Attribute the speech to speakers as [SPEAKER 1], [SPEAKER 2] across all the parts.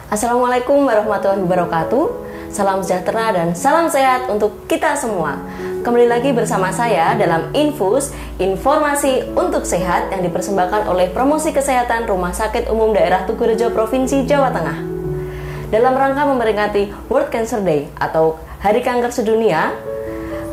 [SPEAKER 1] Assalamualaikum warahmatullahi wabarakatuh. Salam sejahtera dan salam sehat untuk kita semua. Kembali lagi bersama saya dalam Infus, informasi untuk sehat yang dipersembahkan oleh Promosi Kesehatan Rumah Sakit Umum Daerah Tugurejo Provinsi Jawa Tengah. Dalam rangka memperingati World Cancer Day atau Hari Kanker Sedunia,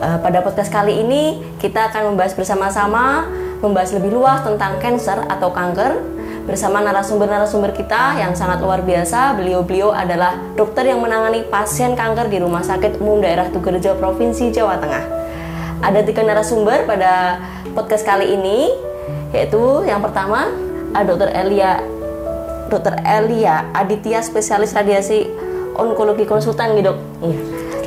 [SPEAKER 1] pada podcast kali ini kita akan membahas bersama-sama, membahas lebih luas tentang cancer atau kanker bersama narasumber-narasumber kita yang sangat luar biasa. Beliau-beliau adalah dokter yang menangani pasien kanker di Rumah Sakit Umum Daerah Tugurejo Provinsi Jawa Tengah. Ada 3 narasumber pada podcast kali ini, yaitu yang pertama ada Dr. Elia Aditya, spesialis radiasi onkologi konsultan gitu, Dok.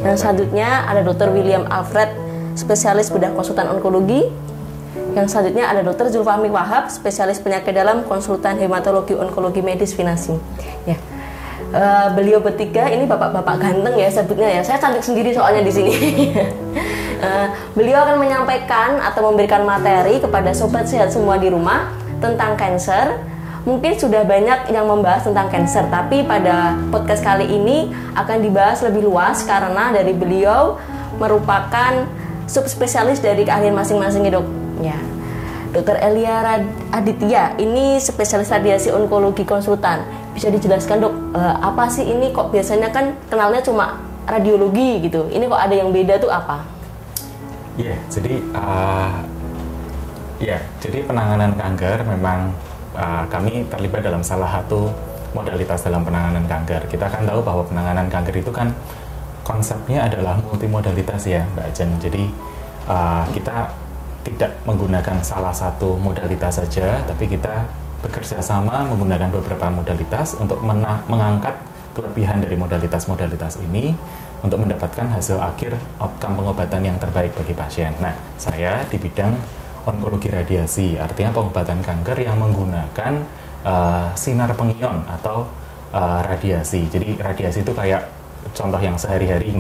[SPEAKER 1] Dan selanjutnya ada Dr. William Alfred, spesialis bedah konsultan onkologi. Yang selanjutnya ada Dr. Zulfahmi Wahab, spesialis penyakit dalam konsultan hematologi onkologi medis Vinasi. Ya. Beliau bertiga ini bapak-bapak ganteng ya sebutnya ya. Saya cantik sendiri soalnya di sini. Beliau akan menyampaikan atau memberikan materi kepada sobat sehat semua di rumah tentang cancer. Mungkin sudah banyak yang membahas tentang cancer, tapi pada podcast kali ini akan dibahas lebih luas karena dari beliau merupakan subspesialis dari keahlian masing-masing ya, Dok. Ya. Dr. Elia Aditya ini spesialis radiasi onkologi konsultan. Bisa dijelaskan, Dok, apa sih ini, kok biasanya kan kenalnya cuma radiologi gitu. Ini kok ada yang beda tuh apa?
[SPEAKER 2] Jadi penanganan kanker memang kami terlibat dalam salah satu modalitas dalam penanganan kanker. Kita kan tahu bahwa penanganan kanker itu kan konsepnya adalah multimodalitas ya, Mbak Jen. Jadi kita tidak menggunakan salah satu modalitas saja, tapi kita bekerja sama menggunakan beberapa modalitas untuk mengangkat kelebihan dari modalitas-modalitas ini untuk mendapatkan hasil akhir outcome pengobatan yang terbaik bagi pasien. Nah, saya di bidang onkologi radiasi, artinya pengobatan kanker yang menggunakan sinar pengion atau radiasi. Jadi radiasi itu kayak contoh yang sehari-hari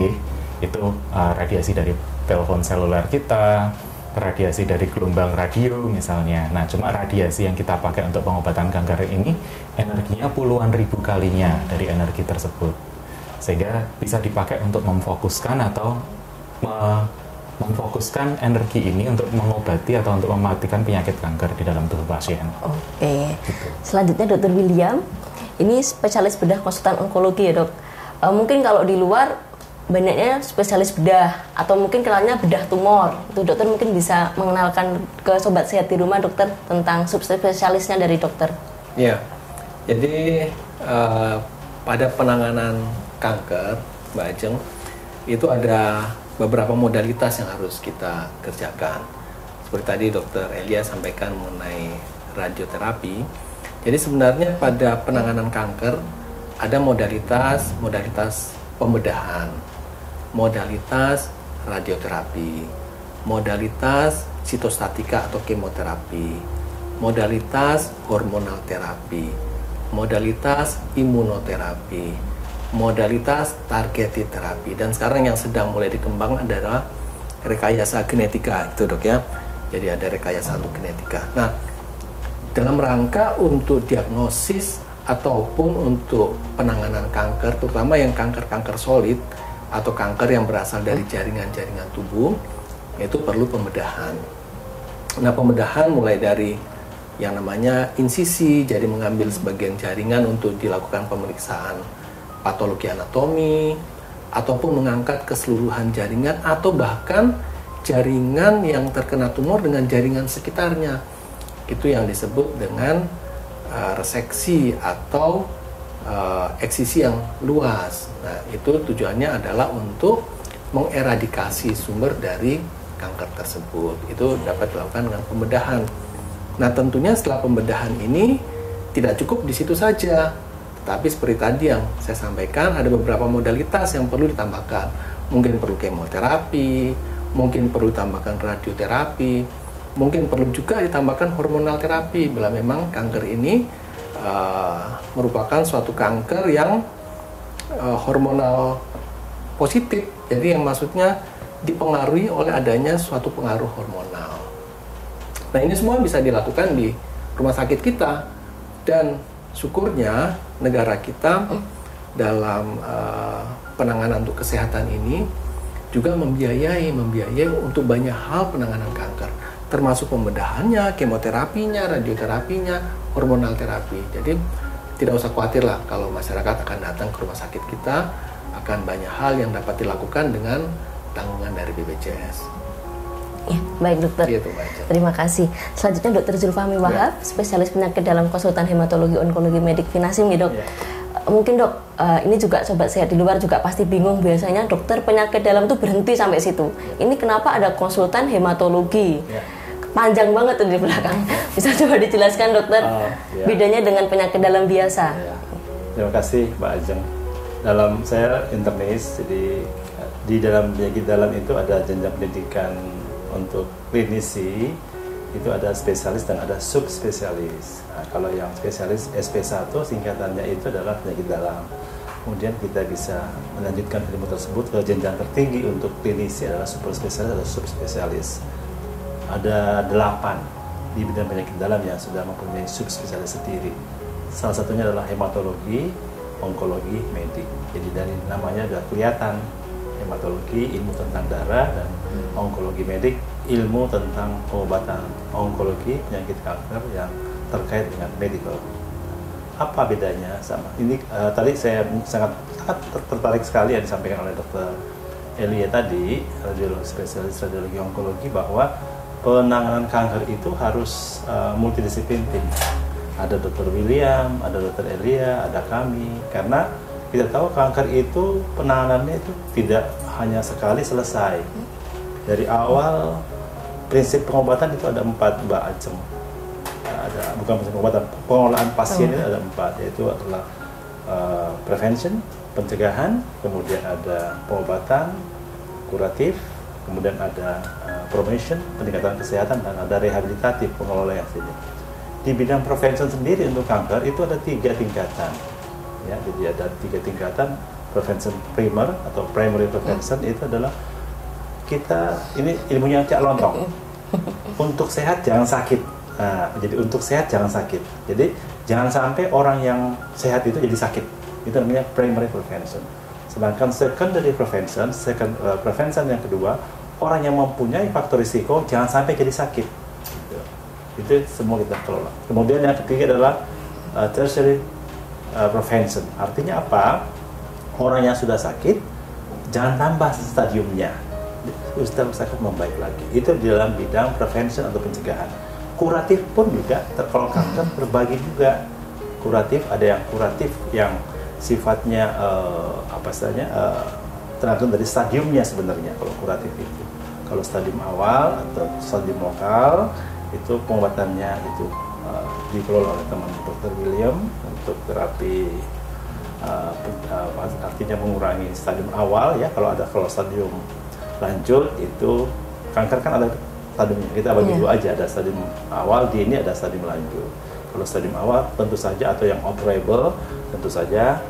[SPEAKER 2] itu radiasi dari telepon seluler kita, radiasi dari gelombang radio misalnya. Nah, cuma radiasi yang kita pakai untuk pengobatan kanker ini energinya puluhan ribu kalinya dari energi tersebut, sehingga bisa dipakai untuk memfokuskan atau memfokuskan energi ini untuk mengobati atau untuk mematikan penyakit kanker di dalam tubuh pasien.
[SPEAKER 1] Oke. Gitu. Selanjutnya Dr. William, ini spesialis bedah konsultan onkologi ya, Dok. Mungkin kalau di luar banyaknya spesialis bedah atau mungkin kenalnya bedah tumor. Itu dokter mungkin bisa mengenalkan ke sobat sehat di rumah, dokter, tentang subspesialisnya dari dokter.
[SPEAKER 3] Ya, jadi pada penanganan kanker, Mbak Ajeng, itu ada beberapa modalitas yang harus kita kerjakan. Seperti tadi Dokter Elia sampaikan mengenai radioterapi. Jadi sebenarnya pada penanganan kanker ada modalitas pembedahan, modalitas radioterapi, modalitas sitostatika atau kemoterapi, modalitas hormonal terapi, modalitas imunoterapi, modalitas targeted terapi, dan sekarang yang sedang mulai dikembang adalah rekayasa genetika itu, Dok ya. Jadi ada rekayasa untuk genetika. Nah, dalam rangka untuk diagnosis ataupun untuk penanganan kanker, terutama yang kanker-kanker solid atau kanker yang berasal dari jaringan-jaringan tubuh, itu perlu pembedahan. Nah, pembedahan mulai dari yang namanya insisi, jadi mengambil sebagian jaringan untuk dilakukan pemeriksaan patologi anatomi, ataupun mengangkat keseluruhan jaringan, atau bahkan jaringan yang terkena tumor dengan jaringan sekitarnya. Itu yang disebut dengan reseksi atau eksisi yang luas. Nah, itu tujuannya adalah untuk mengeradikasi sumber dari kanker tersebut. Itu dapat dilakukan dengan pembedahan. Nah, tentunya setelah pembedahan ini tidak cukup di situ saja. Tapi seperti tadi yang saya sampaikan, ada beberapa modalitas yang perlu ditambahkan. Mungkin perlu kemoterapi, mungkin perlu ditambahkan radioterapi, mungkin perlu juga ditambahkan hormonal terapi bila memang kanker ini merupakan suatu kanker yang hormonal positif. Jadi yang maksudnya dipengaruhi oleh adanya suatu pengaruh hormonal. Nah, ini semua bisa dilakukan di rumah sakit kita, dan syukurnya negara kita dalam penanganan untuk kesehatan ini juga membiayai untuk banyak hal penanganan kanker, termasuk pembedahannya, kemoterapinya, radioterapinya, hormonal terapi. Jadi tidak usah khawatir lah kalau masyarakat akan datang ke rumah sakit kita, akan banyak hal yang dapat dilakukan dengan tanggungan dari BPJS.
[SPEAKER 1] Ya, baik dokter.
[SPEAKER 3] Gitu, Mbak.
[SPEAKER 1] Terima kasih. Selanjutnya Dr. Zulfahmi Wahab, spesialis penyakit dalam konsultan hematologi onkologi medik Vinasim ya dok.
[SPEAKER 3] Ya.
[SPEAKER 1] Mungkin dok, ini juga sobat sehat di luar juga pasti bingung, biasanya dokter penyakit dalam itu berhenti sampai situ. Ini kenapa ada konsultan hematologi?
[SPEAKER 3] Ya.
[SPEAKER 1] Panjang banget tuh di belakang. Bisa coba dijelaskan dokter, bedanya dengan penyakit dalam biasa?
[SPEAKER 4] Ya. Terima kasih Mbak Ajeng. Dalam saya internis, jadi di dalam penyakit dalam itu ada jenjang pendidikan untuk klinisi, itu ada spesialis dan ada subspesialis. Nah, kalau yang spesialis SP1 singkatannya itu adalah penyakit dalam. Kemudian kita bisa melanjutkan ilmu tersebut ke jenjang tertinggi untuk klinisi adalah super spesialis atau subspesialis. Ada 8 di bidang penyakit dalam yang sudah mempunyai subspesialis sendiri. Salah satunya adalah hematologi, onkologi, medik. Jadi dari namanya sudah kelihatan, hematologi ilmu tentang darah, dan onkologi medik ilmu tentang pengobatan onkologi penyakit kanker yang terkait dengan medical. Apa bedanya sama ini? Tadi saya sangat tertarik sekali yang disampaikan oleh Dr. Elia tadi, radiologi spesialis radiologi onkologi, bahwa penanganan kanker itu harus multidisiplin tim. Ada Dr. William, ada Dr. Elia, ada kami, karena kita tahu kanker itu penanganannya itu tidak hanya sekali selesai. Dari awal prinsip pengobatan itu ada 4 Mbak Ajeng. Ada bukan prinsip pengobatan, pengolahan pasien itu ada 4, yaitu adalah prevention, pencegahan, kemudian ada pengobatan, kuratif, kemudian ada promotion, peningkatan kesehatan, dan ada rehabilitatif, pengelolaan sini. Di bidang prevention sendiri untuk kanker itu ada 3 tingkatan. Ya, jadi ada 3 tingkatan. Prevention primer atau primary prevention itu adalah kita, ini ilmunya cak lontong. Untuk sehat jangan sakit. Nah, jadi untuk sehat jangan sakit. Jadi jangan sampai orang yang sehat itu jadi sakit. Itu namanya primary prevention. Sedangkan secondary prevention, prevention yang kedua, orang yang mempunyai faktor risiko jangan sampai jadi sakit. Itu semua kita kelola. Kemudian yang ketiga adalah tertiary prevention. Artinya apa? Orang yang sudah sakit jangan tambah stadiumnya, sudah sakit membaik lagi. Itu di dalam bidang prevention atau pencegahan. Kuratif pun juga, kalau kanker berbagi juga. Kuratif ada yang kuratif yang sifatnya tergantung dari stadiumnya sebenarnya. Kalau kuratif itu, kalau stadium awal atau stadium lokal, itu pengobatannya itu dikelola oleh teman Dr. William untuk terapi, artinya mengurangi stadium awal ya. Kalau stadium lanjut itu kanker kan ada stadiumnya, kita bagi dua aja, ada stadium awal, dini, ada stadium lanjut. Kalau stadium awal tentu saja, atau yang operable, tentu saja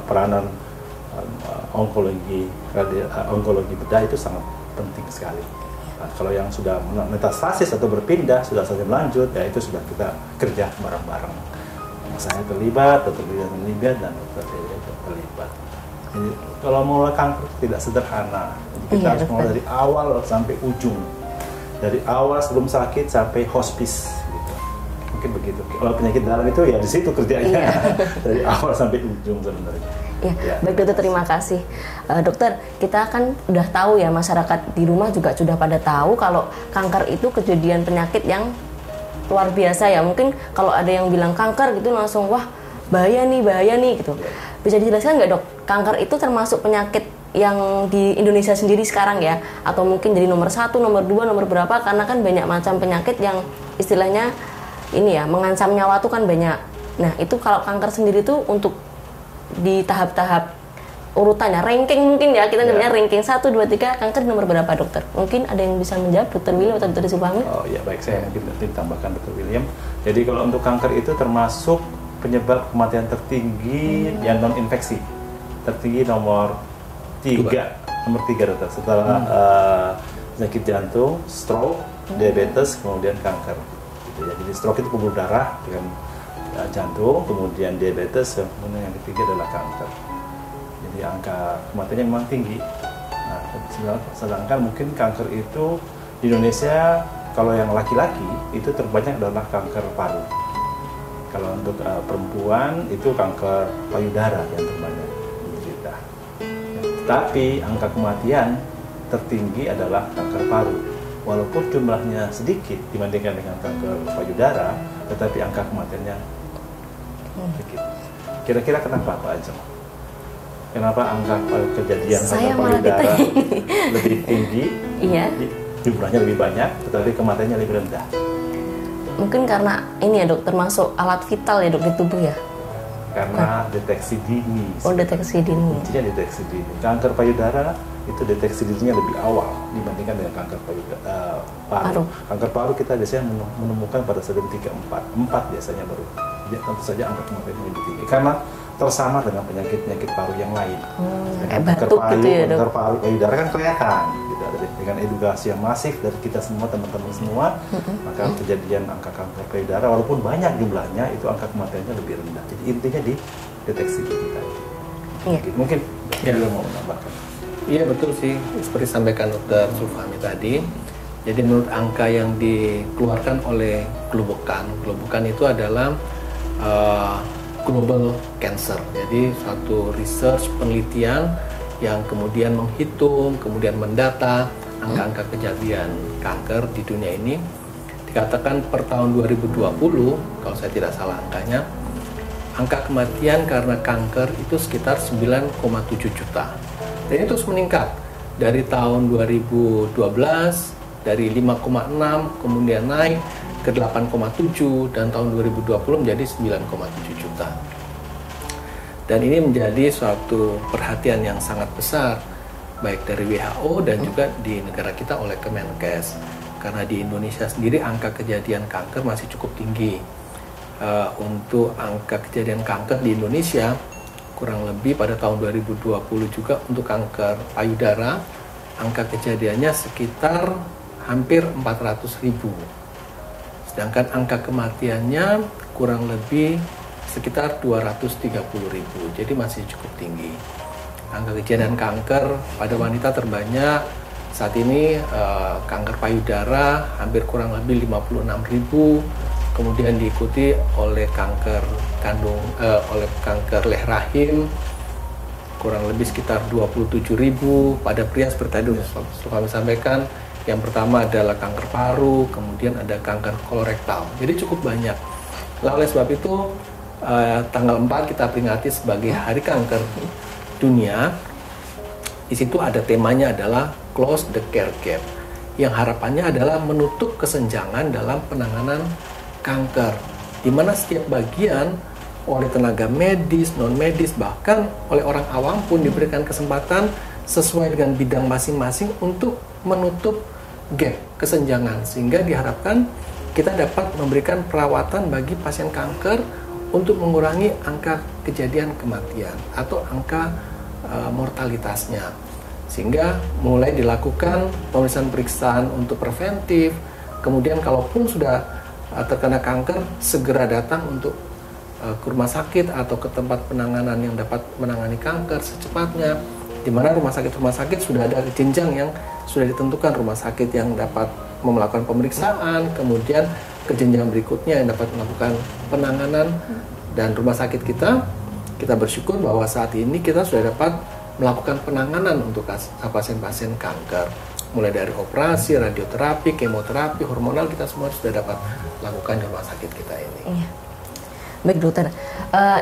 [SPEAKER 4] peranan onkologi bedah itu sangat penting sekali. Nah, kalau yang sudah metastasis atau berpindah, sudah stadium lanjut, ya itu sudah kita kerja bareng-bareng. Saya terlibat, Dr. William terlibat, dan Dr. Elia terlibat. Jadi kalau mulai kanker tidak sederhana. Jadi, kita harus mulai dari awal sampai ujung. Dari awal sebelum sakit sampai hospice. Gitu. Mungkin begitu. Kalau penyakit dalam itu ya di situ kerjanya. Dari awal sampai ujung sebenarnya.
[SPEAKER 1] Ya, baik dokter, terima kasih. Dokter, kita kan udah tahu ya, masyarakat di rumah juga sudah pada tahu kalau kanker itu kejadian penyakit yang luar biasa ya. Mungkin kalau ada yang bilang kanker gitu langsung wah bahaya nih gitu. Bisa dijelaskan nggak dok, kanker itu termasuk penyakit yang di Indonesia sendiri sekarang ya? Atau mungkin jadi nomor 1, nomor 2, nomor berapa? Karena kan banyak macam penyakit yang istilahnya ini ya, mengancam nyawa tuh kan banyak. Nah itu kalau kanker sendiri tuh untuk di tahap-tahap urutannya, ranking mungkin ya, kita namanya ranking 1, 2, 3, kanker nomor berapa dokter? Mungkin ada yang bisa menjawab, Dr. William atau Dr. Zulfahmi?
[SPEAKER 4] Oh ya baik, saya mungkin ditambahkan Dr. William. Jadi kalau untuk kanker itu termasuk penyebab kematian tertinggi yang non-infeksi. Tertinggi nomor 3 dokter, setelah penyakit jantung, stroke, diabetes, kemudian kanker. Gitu ya. Jadi stroke itu pembuluh darah dengan jantung, kemudian diabetes, kemudian yang ketiga adalah kanker. Jadi angka kematiannya memang tinggi. Nah, sedangkan mungkin kanker itu di Indonesia kalau yang laki-laki itu terbanyak adalah kanker paru. Kalau untuk perempuan itu kanker payudara yang terbanyak menderita. Tapi angka kematian tertinggi adalah kanker paru. Walaupun jumlahnya sedikit dibandingkan dengan kanker payudara, tetapi angka kematiannya sedikit. Kira-kira kenapa Pak Ajeng? Kenapa angka kejadian kanker payudara lebih tinggi, jumlahnya lebih banyak, tetapi kematiannya lebih rendah?
[SPEAKER 1] Mungkin karena ini ya dok, termasuk alat vital ya dok di tubuh ya?
[SPEAKER 4] Karena deteksi dini.
[SPEAKER 1] Oh, deteksi dini.
[SPEAKER 4] Intinya deteksi dini. Kanker payudara itu deteksi dininya lebih awal dibandingkan dengan kanker paru. Kanker paru kita biasanya menemukan pada stadium 3-4 biasanya baru. Tentu saja angka kematian lebih tinggi karena tersama dengan penyakit paru yang lain. Kanker paru, gitu ya, kanker paru payudara kan kelihatan. Gitu. Dengan edukasi yang masif dari kita semua, teman-teman semua, maka kejadian angka kanker payudara walaupun banyak jumlahnya itu angka kematiannya lebih rendah. Jadi intinya di deteksi dini tadi.
[SPEAKER 1] Iya.
[SPEAKER 4] Mungkin juga mau menambahkan.
[SPEAKER 3] Iya betul sih, seperti sampaikan Dr. Sulfami tadi. Jadi menurut angka yang dikeluarkan oleh Globokan itu adalah Global Cancer. Jadi suatu research penelitian yang kemudian menghitung, kemudian mendata angka-angka kejadian kanker di dunia ini. Dikatakan per tahun 2020, kalau saya tidak salah angkanya, angka kematian karena kanker itu sekitar 9,7 juta. Dan itu terus meningkat dari tahun 2012 dari 5,6 kemudian naik ke 8,7 dan tahun 2020 menjadi 9,7 juta. Dan ini menjadi suatu perhatian yang sangat besar baik dari WHO dan juga di negara kita oleh Kemenkes. Karena di Indonesia sendiri angka kejadian kanker masih cukup tinggi. Untuk angka kejadian kanker di Indonesia kurang lebih pada tahun 2020 juga untuk kanker payudara angka kejadiannya sekitar hampir 400.000. Sedangkan angka kematiannya kurang lebih sekitar 230.000. Jadi masih cukup tinggi. Angka kejadian kanker pada wanita terbanyak saat ini kanker payudara hampir kurang lebih 56.000. Kemudian diikuti oleh kanker oleh kanker leher rahim kurang lebih sekitar 27.000. Pada pria seperti tadi kami sampaikan, yang pertama adalah kanker paru, kemudian ada kanker kolorektal. Jadi cukup banyak. Nah, oleh sebab itu tanggal 4 kita peringati sebagai Hari Kanker Dunia. Di situ ada temanya adalah Close the Care Gap, yang harapannya adalah menutup kesenjangan dalam penanganan kanker, di mana setiap bagian oleh tenaga medis, non medis, bahkan oleh orang awam pun diberikan kesempatan sesuai dengan bidang masing-masing untuk menutup gap kesenjangan, sehingga diharapkan kita dapat memberikan perawatan bagi pasien kanker untuk mengurangi angka kejadian kematian atau angka mortalitasnya, sehingga mulai dilakukan pemeriksaan periksaan untuk preventif. Kemudian kalaupun sudah terkena kanker, segera datang untuk ke rumah sakit atau ke tempat penanganan yang dapat menangani kanker secepatnya, di mana rumah sakit sudah ada jenjang yang sudah ditentukan, rumah sakit yang dapat melakukan pemeriksaan, kemudian ke jenjang berikutnya yang dapat melakukan penanganan. Dan rumah sakit kita bersyukur bahwa saat ini kita sudah dapat melakukan penanganan untuk pasien-pasien kanker, mulai dari operasi, radioterapi, kemoterapi, hormonal, kita semua sudah dapat lakukan di rumah sakit kita ini.
[SPEAKER 1] Iya. Baik dokter,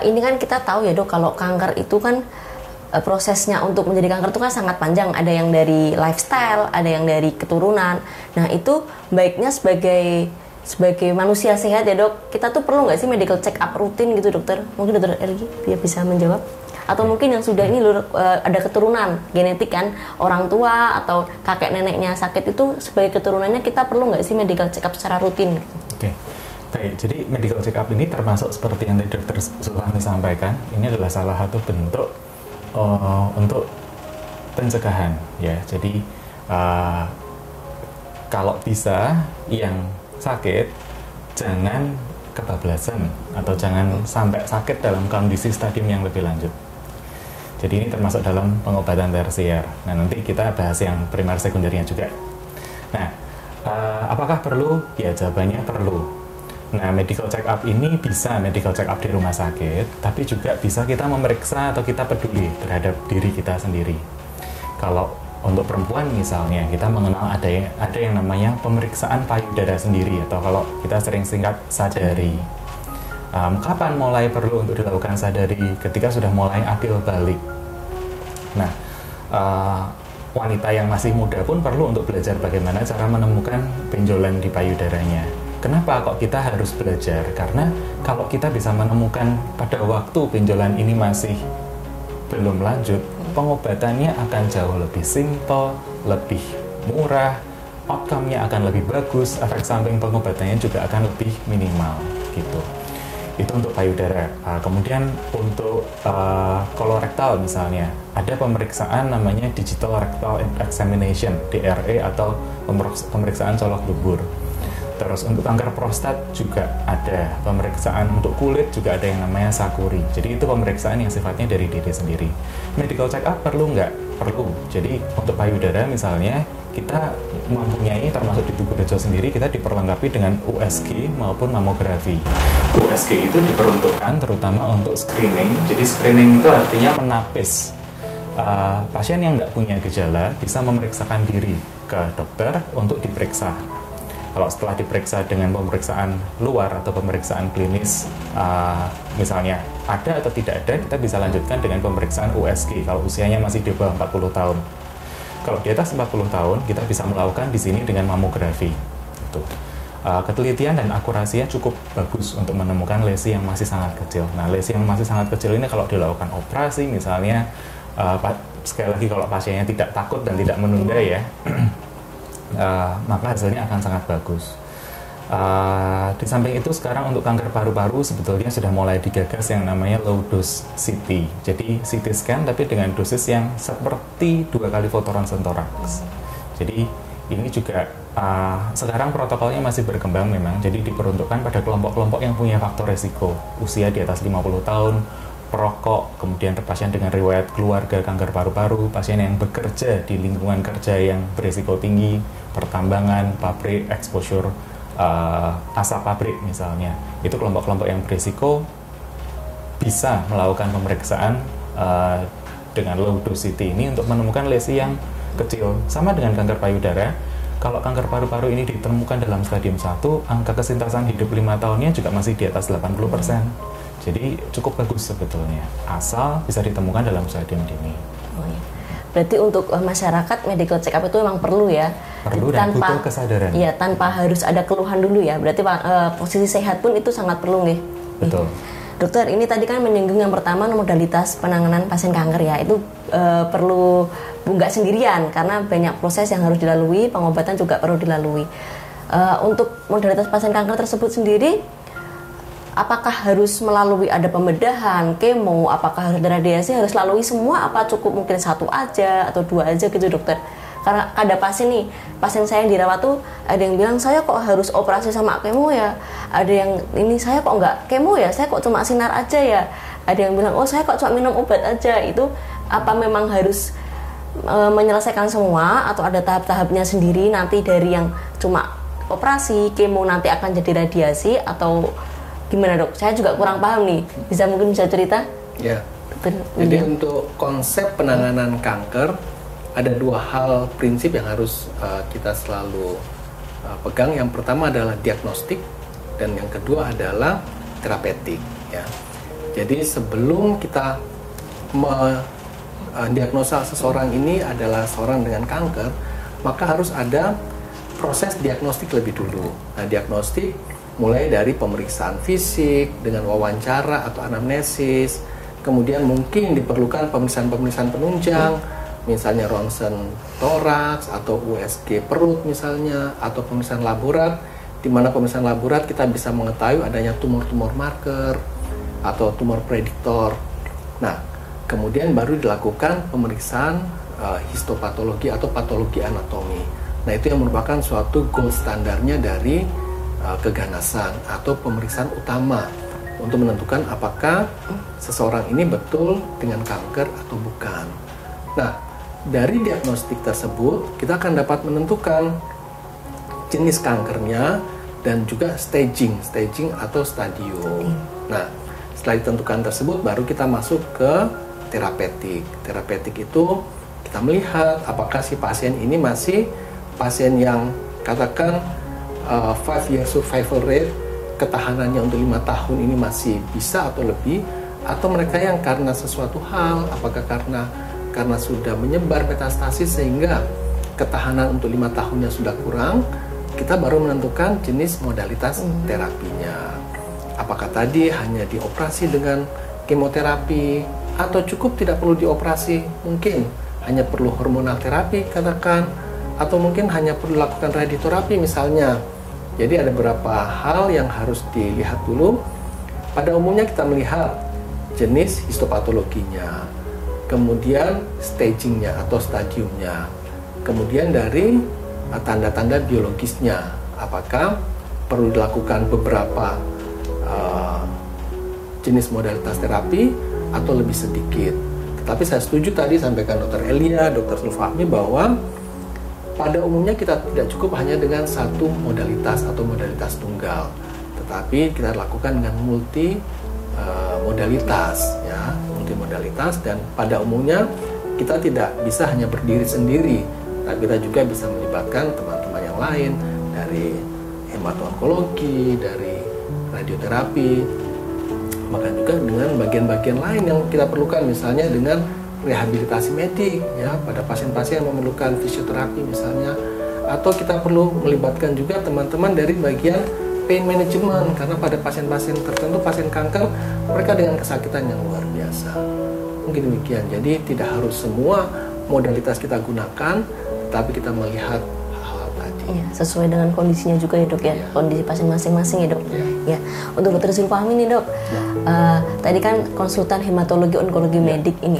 [SPEAKER 1] ini kan kita tahu ya dok, kalau kanker itu kan prosesnya untuk menjadi kanker itu kan sangat panjang. Ada yang dari lifestyle, ada yang dari keturunan. Nah itu baiknya sebagai manusia sehat ya dok, kita tuh perlu nggak sih medical check up rutin gitu dokter? Mungkin dokter Elgi dia bisa menjawab. Atau mungkin yang sudah ini ada keturunan genetik kan, orang tua atau kakek neneknya sakit, itu sebagai keturunannya kita perlu nggak sih medical check up secara rutin?
[SPEAKER 2] Oke. Baik, jadi medical check up ini termasuk seperti yang tadi Dr. Sulfami sampaikan, ini adalah salah satu bentuk untuk pencegahan ya. Jadi kalau bisa yang sakit jangan kebablasan atau jangan sampai sakit dalam kondisi stadium yang lebih lanjut. Jadi ini termasuk dalam pengobatan tersier. Nah, nanti kita bahas yang primer sekundernya juga. Nah, apakah perlu? Ya, jawabannya perlu. Nah, medical check up ini bisa medical check up di rumah sakit, tapi juga bisa kita memeriksa atau kita peduli terhadap diri kita sendiri. Kalau untuk perempuan misalnya, kita mengenal ada yang namanya pemeriksaan payudara sendiri, atau kalau kita sering singkat sadari. Kapan mulai perlu untuk dilakukan sadari? Ketika sudah mulai adil balik. Nah, wanita yang masih muda pun perlu untuk belajar bagaimana cara menemukan benjolan di payudaranya. Kenapa kok kita harus belajar? Karena kalau kita bisa menemukan pada waktu benjolan ini masih belum lanjut, pengobatannya akan jauh lebih simpel, lebih murah, outcome-nya akan lebih bagus, efek samping pengobatannya juga akan lebih minimal gitu. Itu untuk payudara. Kemudian untuk kolorektal misalnya, ada pemeriksaan namanya Digital Rectal Examination, DRE, atau pemeriksaan colok dubur. Terus untuk kanker prostat juga ada pemeriksaan, untuk kulit juga ada yang namanya Sakuri. Jadi itu pemeriksaan yang sifatnya dari diri sendiri. Medical check up perlu nggak? Perlu. Jadi untuk payudara misalnya, kita mempunyai, termasuk di Tugu Rejo sendiri, kita diperlengkapi dengan USG maupun mamografi. USG itu diperuntukkan terutama untuk screening. Jadi screening itu artinya menapis. Pasien yang nggak punya gejala bisa memeriksakan diri ke dokter untuk diperiksa. Kalau setelah diperiksa dengan pemeriksaan luar atau pemeriksaan klinis, misalnya ada atau tidak ada, kita bisa lanjutkan dengan pemeriksaan USG kalau usianya masih di bawah 40 tahun. Kalau di atas 40 tahun, kita bisa melakukan di sini dengan mamografi. Ketelitian dan akurasinya cukup bagus untuk menemukan lesi yang masih sangat kecil. Nah, lesi yang masih sangat kecil ini kalau dilakukan operasi, misalnya, sekali lagi kalau pasiennya tidak takut dan tidak menunda ya, maka hasilnya akan sangat bagus. Di samping itu sekarang untuk kanker paru-paru sebetulnya sudah mulai digagas yang namanya low dose CT. Jadi CT scan tapi dengan dosis yang seperti 2 kali fotoronsen toraks. Jadi ini juga sekarang protokolnya masih berkembang memang. Jadi diperuntukkan pada kelompok-kelompok yang punya faktor resiko, usia di atas 50 tahun, perokok, kemudian pasien dengan riwayat keluarga kanker paru-paru, pasien yang bekerja di lingkungan kerja yang berisiko tinggi, pertambangan, pabrik, exposure asap pabrik misalnya. Itu kelompok-kelompok yang berisiko bisa melakukan pemeriksaan dengan low dose CT ini untuk menemukan lesi yang kecil. Sama dengan kanker payudara, kalau kanker paru-paru ini ditemukan dalam stadium 1, angka kesintasan hidup 5 tahunnya juga masih di atas 80%. Jadi cukup bagus sebetulnya, asal bisa ditemukan dalam stadium dini.
[SPEAKER 1] Oh, iya. Berarti untuk masyarakat medical check up itu memang perlu ya?
[SPEAKER 2] Perlu dan butuh kesadaran.
[SPEAKER 1] Iya, tanpa harus ada keluhan dulu ya. Berarti posisi sehat pun itu sangat perlu nih.
[SPEAKER 2] Betul.
[SPEAKER 1] Dokter, ini tadi kan menyinggung yang pertama modalitas penanganan pasien kanker ya. Itu perlu nggak sendirian karena banyak proses yang harus dilalui, pengobatan juga perlu dilalui. Untuk modalitas pasien kanker tersebut sendiri, apakah harus melalui ada pembedahan, kemo, apakah harus ada radiasi, harus lalui semua, apa cukup mungkin 1 aja atau 2 aja gitu dokter? Karena ada pasien saya yang dirawat tuh ada yang bilang saya kok harus operasi sama kemo ya, ada yang ini saya kok nggak kemo ya, saya kok cuma sinar aja ya, ada yang bilang oh saya kok cuma minum obat aja. Itu apa memang harus menyelesaikan semua atau ada tahap-tahapnya sendiri nanti dari yang cuma operasi, kemo nanti akan jadi radiasi atau gimana dok? Saya juga kurang paham nih. Mungkin bisa cerita?
[SPEAKER 3] Ya. Jadi untuk konsep penanganan kanker ada 2 hal prinsip yang harus kita selalu pegang. Yang pertama adalah diagnostik dan yang kedua adalah terapeutik. Ya. Jadi sebelum kita mendiagnosa seseorang ini adalah seorang dengan kanker, maka harus ada proses diagnostik lebih dulu. Nah, diagnostik mulai dari pemeriksaan fisik dengan wawancara atau anamnesis, kemudian mungkin diperlukan pemeriksaan penunjang, misalnya ronsen toraks atau USG perut misalnya, atau pemeriksaan laborat, di mana pemeriksaan laborat kita bisa mengetahui adanya tumor-tumor marker atau tumor prediktor. Nah, kemudian baru dilakukan pemeriksaan histopatologi atau patologi anatomi. Nah, itu yang merupakan suatu gold standarnya dari keganasan atau pemeriksaan utama untuk menentukan apakah seseorang ini betul dengan kanker atau bukan. Nah, dari diagnostik tersebut kita akan dapat menentukan jenis kankernya dan juga staging atau stadium. Nah, setelah ditentukan tersebut baru kita masuk ke terapeutik. Terapeutik itu kita melihat apakah si pasien ini masih pasien yang katakan 5-year survival rate, ketahanannya untuk 5 tahun ini masih bisa atau lebih, atau mereka yang karena sesuatu hal, apakah karena sudah menyebar metastasis sehingga ketahanan untuk 5 tahunnya sudah kurang, kita baru menentukan jenis modalitas terapinya. Apakah tadi hanya dioperasi dengan kemoterapi atau cukup tidak perlu dioperasi, mungkin hanya perlu hormonal terapi katakan, atau mungkin hanya perlu lakukan radioterapi misalnya. Jadi ada beberapa hal yang harus dilihat dulu. Pada umumnya kita melihat jenis histopatologinya, kemudian stagingnya atau stadiumnya, kemudian dari tanda-tanda biologisnya, apakah perlu dilakukan beberapa jenis modalitas terapi atau lebih sedikit. Tetapi saya setuju tadi sampaikan Dr. Elia, Dr. Sulfahmi bahwa pada umumnya kita tidak cukup hanya dengan satu modalitas atau modalitas tunggal, tetapi kita lakukan dengan multi modalitas, ya, multimodalitas. Dan pada umumnya kita tidak bisa hanya berdiri sendiri, tapi kita juga bisa melibatkan teman-teman yang lain dari hemato-onkologi, dari radioterapi, bahkan juga dengan bagian-bagian lain yang kita perlukan, misalnya dengan rehabilitasi medik, ya, pada pasien-pasien yang memerlukan fisioterapi misalnya, atau kita perlu melibatkan juga teman-teman dari bagian pain management, karena pada pasien-pasien tertentu, pasien kanker, mereka dengan kesakitan yang luar biasa. Mungkin demikian. Jadi tidak harus semua modalitas kita gunakan, tapi kita melihat hal-hal tadi.
[SPEAKER 1] Ya, sesuai dengan kondisinya juga ya dok ya, kondisi pasien masing-masing ya dok. Ya, untuk Dr. Sulfahmi nih dok, tadi kan konsultan hematologi onkologi medik ini.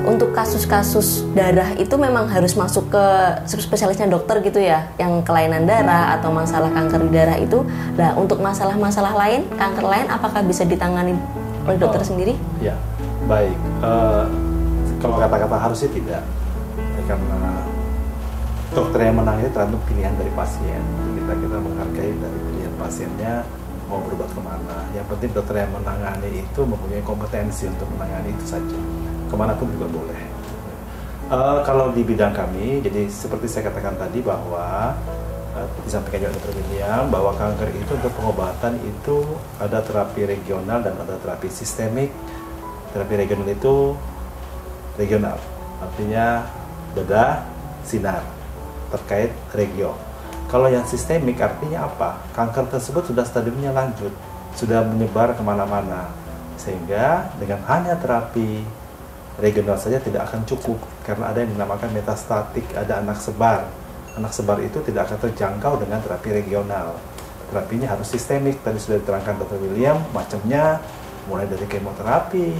[SPEAKER 1] Untuk kasus-kasus darah itu memang harus masuk ke spesialisnya dokter gitu ya, yang kelainan darah atau masalah kanker di darah itu. Nah, untuk masalah-masalah lain, kanker lain, apakah bisa ditangani oleh dokter sendiri?
[SPEAKER 4] Ya, baik. Kalau kata-kata harusnya tidak, karena dokter yang menangani tergantung pilihan dari pasien. Kita menghargai dari pilihan pasiennya mau berobat kemana. Yang penting dokter yang menangani itu mempunyai kompetensi untuk menangani itu saja. Kemanapun juga boleh. Kalau di bidang kami, jadi seperti saya katakan tadi bahwa disampaikan juga Dr. William bahwa kanker itu untuk pengobatan itu ada terapi regional dan ada terapi sistemik. Terapi regional itu regional, artinya bedah, sinar terkait regio. Kalau yang sistemik artinya apa? Kanker tersebut sudah stadiumnya lanjut, sudah menyebar kemana-mana, sehingga dengan hanya terapi regional saja tidak akan cukup, karena ada yang dinamakan metastatik, ada anak sebar. Anak sebar itu tidak akan terjangkau dengan terapi regional. Terapinya harus sistemik, tadi sudah diterangkan Dr. William, macamnya mulai dari kemoterapi,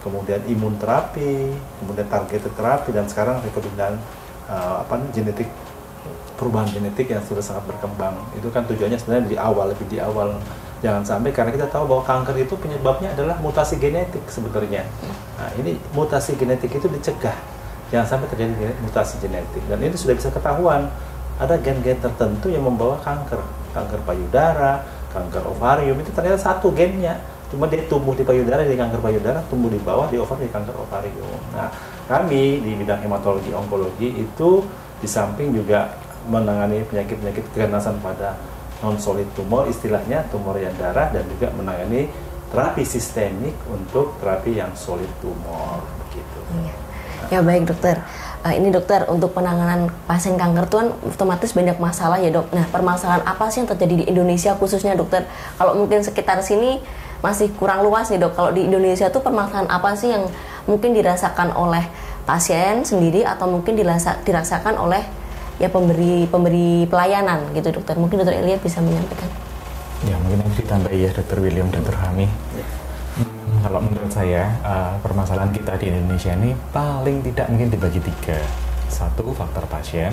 [SPEAKER 4] kemudian imunterapi, kemudian targeted terapi, dan sekarang rekomendasi genetik, perubahan genetik yang sudah sangat berkembang. Itu kan tujuannya sebenarnya lebih di awal. Jangan sampai, karena kita tahu bahwa kanker itu penyebabnya adalah mutasi genetik sebenarnya. Nah, ini mutasi genetik itu dicegah. Jangan sampai terjadi mutasi genetik. Dan ini sudah bisa ketahuan. Ada gen-gen tertentu yang membawa kanker. Kanker payudara, kanker ovarium, itu ternyata satu gennya. Cuma dia tumbuh di payudara, di kanker payudara, tumbuh di bawah, di ovarium, di kanker ovarium. Nah, kami di bidang hematologi onkologi itu di samping juga menangani penyakit-penyakit keganasan pada non-solid tumor, istilahnya tumor yang darah, dan juga menangani terapi sistemik untuk terapi yang solid tumor, begitu.
[SPEAKER 1] Ya baik dokter. Ini dokter, untuk penanganan pasien kanker itu kan otomatis banyak masalah ya dok. Nah, permasalahan apa sih yang terjadi di Indonesia khususnya dokter? Kalau mungkin sekitar sini masih kurang luas nih dok. Kalau di Indonesia tuh permasalahan apa sih yang mungkin dirasakan oleh pasien sendiri atau mungkin dirasakan oleh ya pemberi pelayanan gitu dokter? Mungkin dokter Elia bisa menyampaikan.
[SPEAKER 2] Ya, mungkin nanti ditambahi ya Dr. William, Dr. Hami. Kalau menurut saya, permasalahan kita di Indonesia ini paling tidak mungkin dibagi 3. 1, faktor pasien.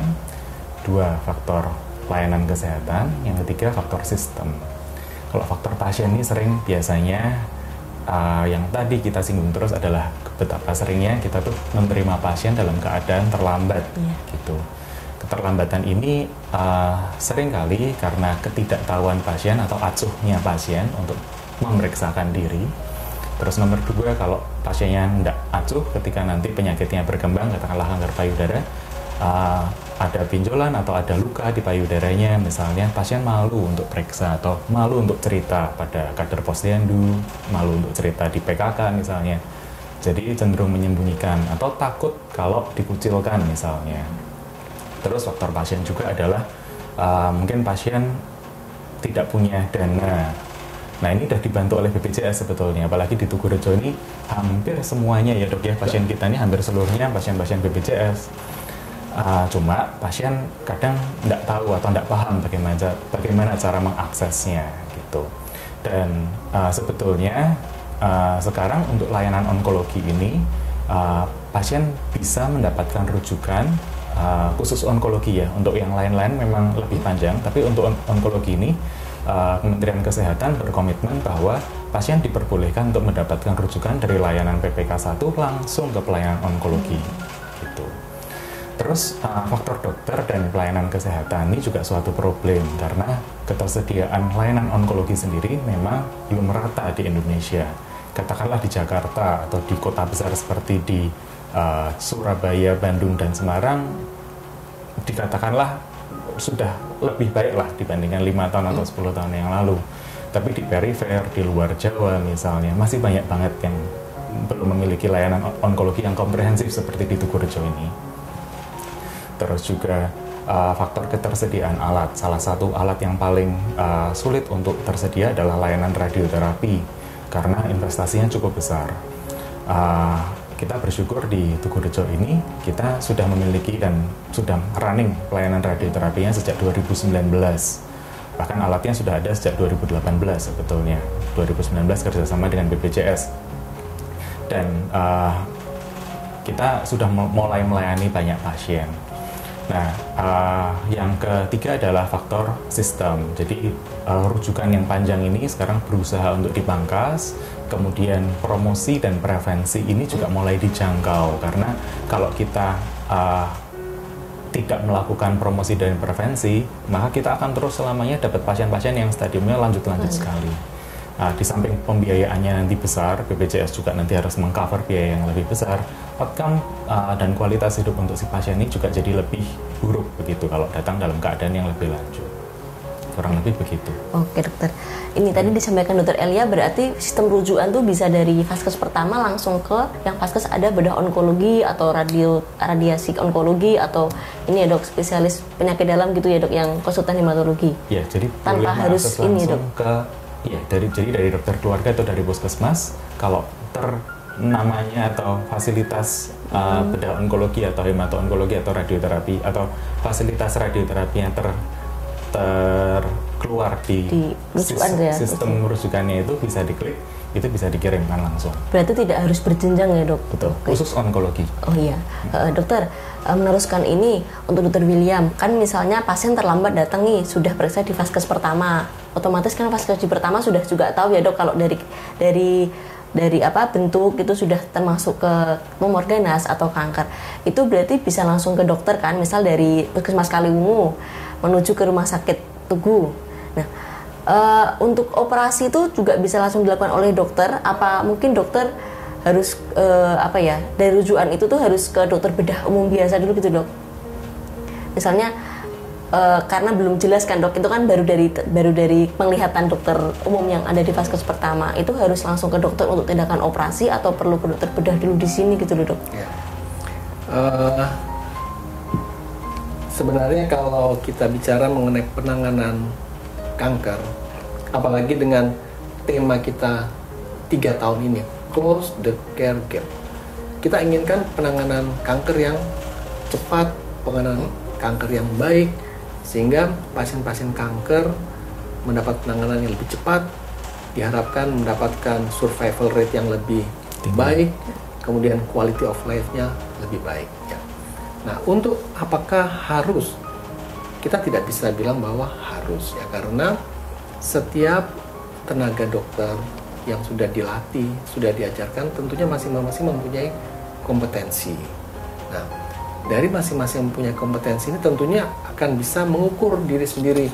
[SPEAKER 2] 2, faktor pelayanan kesehatan. Yang ketiga, faktor sistem. Kalau faktor pasien ini sering biasanya yang tadi kita singgung terus adalah betapa seringnya kita tuh menerima pasien dalam keadaan terlambat, gitu. Keterlambatan ini seringkali karena ketidaktahuan pasien atau acuhnya pasien untuk memeriksakan diri. Terus nomor 2, kalau pasiennya tidak acuh ketika nanti penyakitnya berkembang, katakanlah kanker payudara, ada benjolan atau ada luka di payudaranya misalnya, pasien malu untuk periksa atau malu untuk cerita pada kader posyandu, malu untuk cerita di PKK misalnya. Jadi cenderung menyembunyikan atau takut kalau dikucilkan misalnya. Terus faktor pasien juga adalah mungkin pasien tidak punya dana. Nah, ini sudah dibantu oleh BPJS sebetulnya, apalagi di Tugurejo ini hampir semuanya ya dok ya, pasien kita ini hampir seluruhnya pasien-pasien BPJS. Cuma pasien kadang tidak tahu atau tidak paham bagaimana cara mengaksesnya gitu. Dan sebetulnya sekarang untuk layanan onkologi ini pasien bisa mendapatkan rujukan khusus onkologi ya. Untuk yang lain-lain memang lebih panjang, tapi untuk onkologi ini Kementerian Kesehatan berkomitmen bahwa pasien diperbolehkan untuk mendapatkan rujukan dari layanan PPK 1 langsung ke pelayanan onkologi gitu. Terus faktor dokter dan pelayanan kesehatan ini juga suatu problem karena ketersediaan layanan onkologi sendiri memang belum merata di Indonesia. Katakanlah di Jakarta atau di kota besar seperti di Surabaya, Bandung, dan Semarang, dikatakanlah sudah lebih baik lah dibandingkan 5 tahun atau 10 tahun yang lalu. Tapi di perifer, di luar Jawa misalnya, masih banyak banget yang belum memiliki layanan onkologi yang komprehensif seperti di Tugurejo ini. Terus juga faktor ketersediaan alat. Salah satu alat yang paling sulit untuk tersedia adalah layanan radioterapi karena investasinya cukup besar. Kita bersyukur di Tugurejo ini kita sudah memiliki dan sudah running pelayanan radioterapinya sejak 2019. Bahkan alatnya sudah ada sejak 2018 sebetulnya. 2019 kerjasama dengan BPJS. Dan kita sudah mulai melayani banyak pasien. Nah, yang ketiga adalah faktor sistem. Jadi rujukan yang panjang ini sekarang berusaha untuk dipangkas, kemudian promosi dan prevensi ini juga mulai dijangkau karena kalau kita tidak melakukan promosi dan prevensi, maka kita akan terus selamanya dapat pasien-pasien yang stadiumnya lanjut-lanjut sekali. Di samping pembiayaannya nanti besar, BPJS juga nanti harus mengcover biaya yang lebih besar, outcome dan kualitas hidup untuk si pasien ini juga jadi lebih buruk begitu kalau datang dalam keadaan yang lebih lanjut. Kurang lebih begitu. Oke
[SPEAKER 1] dokter, ini tadi disampaikan dokter Elia, berarti sistem rujukan tuh bisa dari vaskes pertama langsung ke yang vaskes ada bedah onkologi atau radiasi onkologi atau ini ya dok spesialis penyakit dalam gitu ya dok yang konsultan hematologi.
[SPEAKER 2] Ya, jadi
[SPEAKER 1] tanpa harus ini dok.
[SPEAKER 2] Jadi dari dokter keluarga atau dari puskesmas, kalau namanya atau fasilitas bedah onkologi atau hemato-onkologi atau radioterapi atau fasilitas radioterapi yang terkeluar di sistem rujukannya itu bisa diklik, itu bisa dikirimkan langsung.
[SPEAKER 1] Berarti tidak harus berjenjang ya dok?
[SPEAKER 2] Betul, khusus onkologi.
[SPEAKER 1] Oh iya, dokter meneruskan ini untuk dokter William, kan misalnya pasien terlambat datang nih, sudah periksa di vaskes pertama, otomatis kan vaskes di pertama sudah juga tahu ya dok kalau dari apa bentuk itu sudah termasuk ke tumor ganas atau kanker, itu berarti bisa langsung ke dokter kan, misal dari Puskesmas Kaliwungu menuju ke rumah sakit Tugu. Nah, untuk operasi itu juga bisa langsung dilakukan oleh dokter. Apa mungkin dokter harus dari rujukan itu tuh harus ke dokter bedah umum biasa dulu gitu dok? Misalnya karena belum jelas kan dok, itu kan baru dari penglihatan dokter umum yang ada di vaskes pertama, itu harus langsung ke dokter untuk tindakan operasi atau perlu ke dokter bedah dulu di sini gitu loh dok? Ya.
[SPEAKER 3] Sebenarnya kalau kita bicara mengenai penanganan kanker, apalagi dengan tema kita 3 tahun ini, Close the Care Gap, kita inginkan penanganan kanker yang cepat, penanganan kanker yang baik, sehingga pasien-pasien kanker mendapat penanganan yang lebih cepat, diharapkan mendapatkan survival rate yang lebih baik, kemudian quality of life-nya lebih baik. Ya. Nah, untuk apakah harus? Kita tidak bisa bilang bahwa harus ya, karena setiap tenaga dokter yang sudah dilatih, sudah diajarkan, tentunya masing-masing mempunyai kompetensi. Nah, dari masing-masing mempunyai kompetensi ini tentunya akan bisa mengukur diri sendiri,